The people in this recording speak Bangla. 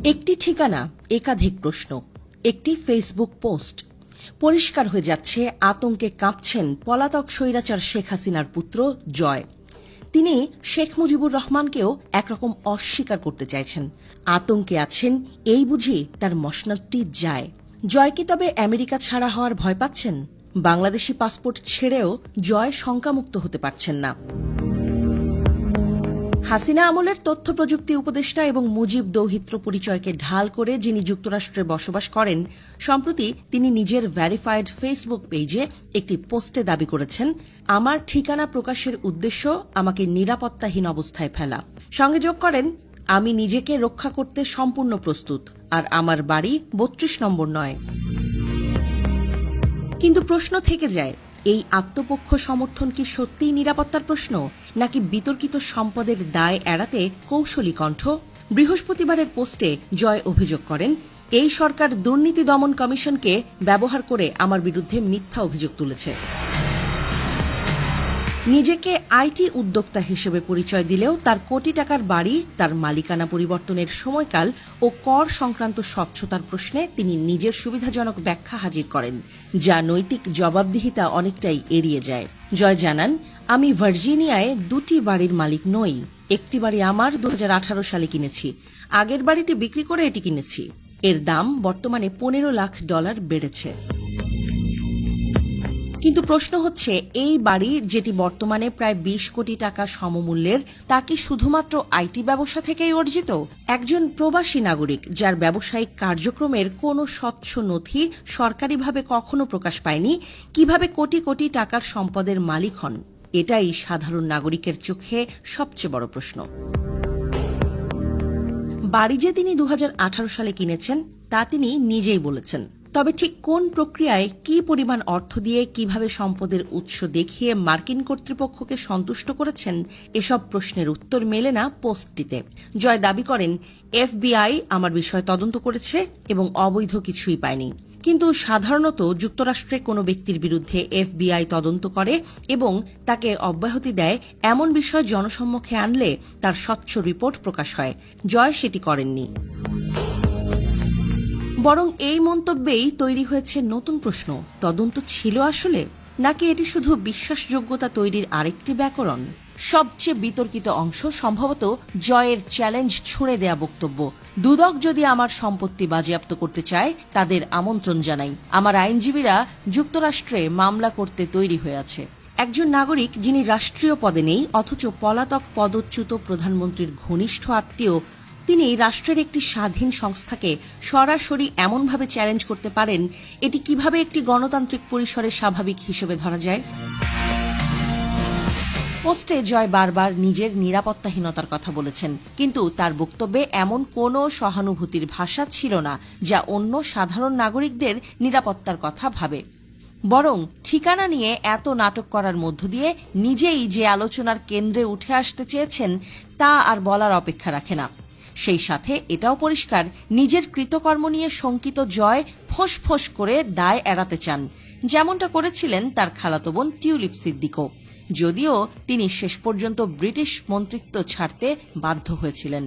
একটি ঠিকানা, একাধিক প্রশ্ন, একটি ফেসবুক পোস্ট। পরিষ্কার হয়ে যাচ্ছে আতঙ্কে কাঁপছেন পলাতক স্বৈরাচার শেখ হাসিনার পুত্র জয়। তিনি শেখ মুজিবুর রহমানকেও একরকম অস্বীকার করতে চাইছেন। আতঙ্কে আছেন এই বুঝি তার মসনদটি যায়। জয় কি তবে আমেরিকা ছাড়া হওয়ার ভয় পাচ্ছেন? বাংলাদেশি পাসপোর্ট ছেড়েও জয় শঙ্কামুক্ত হতে পারছেন না। হাসিনা আমলের তথ্য প্রযুক্তি উপদেষ্টা এবং মুজিব দৌহিত্র পরিচয়কে ঢাল করে যিনি যুক্তরাষ্ট্রে বসবাস করেন, সম্প্রতি তিনি নিজের ভেরিফাইড ফেসবুক পেজে একটি পোস্টে দাবি করেছেন, আমার ঠিকানা প্রকাশের উদ্দেশ্য আমাকে নিরাপত্তাহীন অবস্থায় ফেলা। সঙ্গে যোগ করেন, আমি নিজেকে রক্ষা করতে সম্পূর্ণ প্রস্তুত, আর আমার বাড়ি ৩২ নম্বর নয়। কিন্তু প্রশ্ন থেকে যায়, এই আত্মপক্ষ সমর্থন কি সত্যিই নিরাপত্তার প্রশ্ন, নাকি বিতর্কিত সম্পদের দায় এড়াতে কৌশলী কণ্ঠ? বৃহস্পতিবারের পোস্টে জয় অভিযোগ করেন, এই সরকার দুর্নীতি দমন কমিশনকে ব্যবহার করে আমার বিরুদ্ধে মিথ্যা অভিযোগ তুলেছে। নিজেকে আইটি উদ্যোক্তা হিসেবে পরিচয় দিলেও তার কোটি টাকার বাড়ি, তার মালিকানা পরিবর্তনের সময়কাল ও কর সংক্রান্ত স্বচ্ছতার প্রশ্নে তিনি নিজের সুবিধাজনক ব্যাখ্যা হাজির করেন, যা নৈতিক জবাবদিহিতা অনেকটাই এড়িয়ে যায়। জয় জানান, আমি ভার্জিনিয়ায় 2টি বাড়ির মালিক নই। একটি বাড়ি আমার 2018 সালে কিনেছি। আগের বাড়িটি বিক্রি করে এটি কিনেছি। এর দাম বর্তমানে $15 লাখ বেড়েছে। কিন্তু প্রশ্ন হচ্ছে, এই বাড়ি যেটি বর্তমানে প্রায় 20 কোটি টাকা সমমূল্যের, তা কি শুধুমাত্র আইটি ব্যবসা থেকেই অর্জিত? একজন প্রবাসী নাগরিক যার ব্যবসায়িক কার্যক্রমের কোনো স্বচ্ছ নথি সরকারিভাবে কখনো প্রকাশ পায়নি, কিভাবে কোটি কোটি টাকার সম্পদের মালিক হন? এটাই সাধারণ নাগরিকের চোখে সবচেয়ে বড় প্রশ্ন। বাড়ি যে তিনি 2018 সালে কিনেছেন তা তিনি নিজেই বলেছেন। তবে ঠিক কোন প্রক্রিয়ায়, কি পরিমাণ অর্থ দিয়ে, কিভাবে সম্পদের উৎস দেখিয়ে মার্কিন কর্তৃপক্ষকে সন্তুষ্ট করেছেন, এসব প্রশ্নের উত্তর মেলে না পোস্টটিতে। জয় দাবি করেন, FBI আমার বিষয় তদন্ত করেছে এবং অবৈধ কিছুই পায়নি। কিন্তু সাধারণত যুক্তরাষ্ট্রে কোনো ব্যক্তির বিরুদ্ধে FBI তদন্ত করে এবং তাকে অব্যাহতি দেয় এমন বিষয় জনসম্মুখে আনলে তার স্বচ্ছ রিপোর্ট প্রকাশ হয়। জয় সেটি করেননি। বরং এই মন্তব্যেই তৈরি হয়েছে নতুন প্রশ্ন, তদন্ত ছিল আসলে, নাকি এটি শুধু বিশ্বাসযোগ্যতা তৈরির আরেকটি ব্যাকরণ? সবচেয়ে বিতর্কিত অংশ সম্ভবত জয়ের চ্যালেঞ্জ ছুঁড়ে দেয়া বক্তব্য, দুদক যদি আমার সম্পত্তি বাজেয়াপ্ত করতে চায় তাদের আমন্ত্রণ জানাই, আমার আইনজীবীরা যুক্তরাষ্ট্রে মামলা করতে তৈরি হয়ে আছে। একজন নাগরিক যিনি রাষ্ট্রীয় পদে নেই অথচ পলাতক পদচ্যুত প্রধানমন্ত্রীর ঘনিষ্ঠ আত্মীয়, তিনি রাষ্ট্রের একটি স্বাধীন সংস্থাকে সরাসরি এমনভাবে চ্যালেঞ্জ করতে পারেন, এটি কিভাবে একটি গণতান্ত্রিক পরিসরে স্বাভাবিক হিসেবে ধরা যায়? পোস্টে জয় বারবার নিজের নিরাপত্তাহীনতার কথা বলেছেন, কিন্তু তার বক্তব্যে এমন কোনো সহানুভূতির ভাষা ছিল না যা অন্য সাধারণ নাগরিকদের নিরাপত্তার কথা ভাবে। বরং ঠিকানা নিয়ে এত নাটক করার মধ্য দিয়ে নিজেই যে আলোচনার কেন্দ্রে উঠে আসতে চেয়েছেন তা আর বলার অপেক্ষা রাখে না। সেই সাথে এটাও পরিষ্কার, নিজের কৃতকর্ম নিয়ে শঙ্কিত জয় ফোঁস করে দায় এড়াতে চান, যেমনটা করেছিলেন তার খালাতো বোন টিউলিপ সিদ্দিকও, যদিও তিনি শেষ পর্যন্ত ব্রিটিশ মন্ত্রিত্ব ছাড়তে বাধ্য হয়েছিলেন।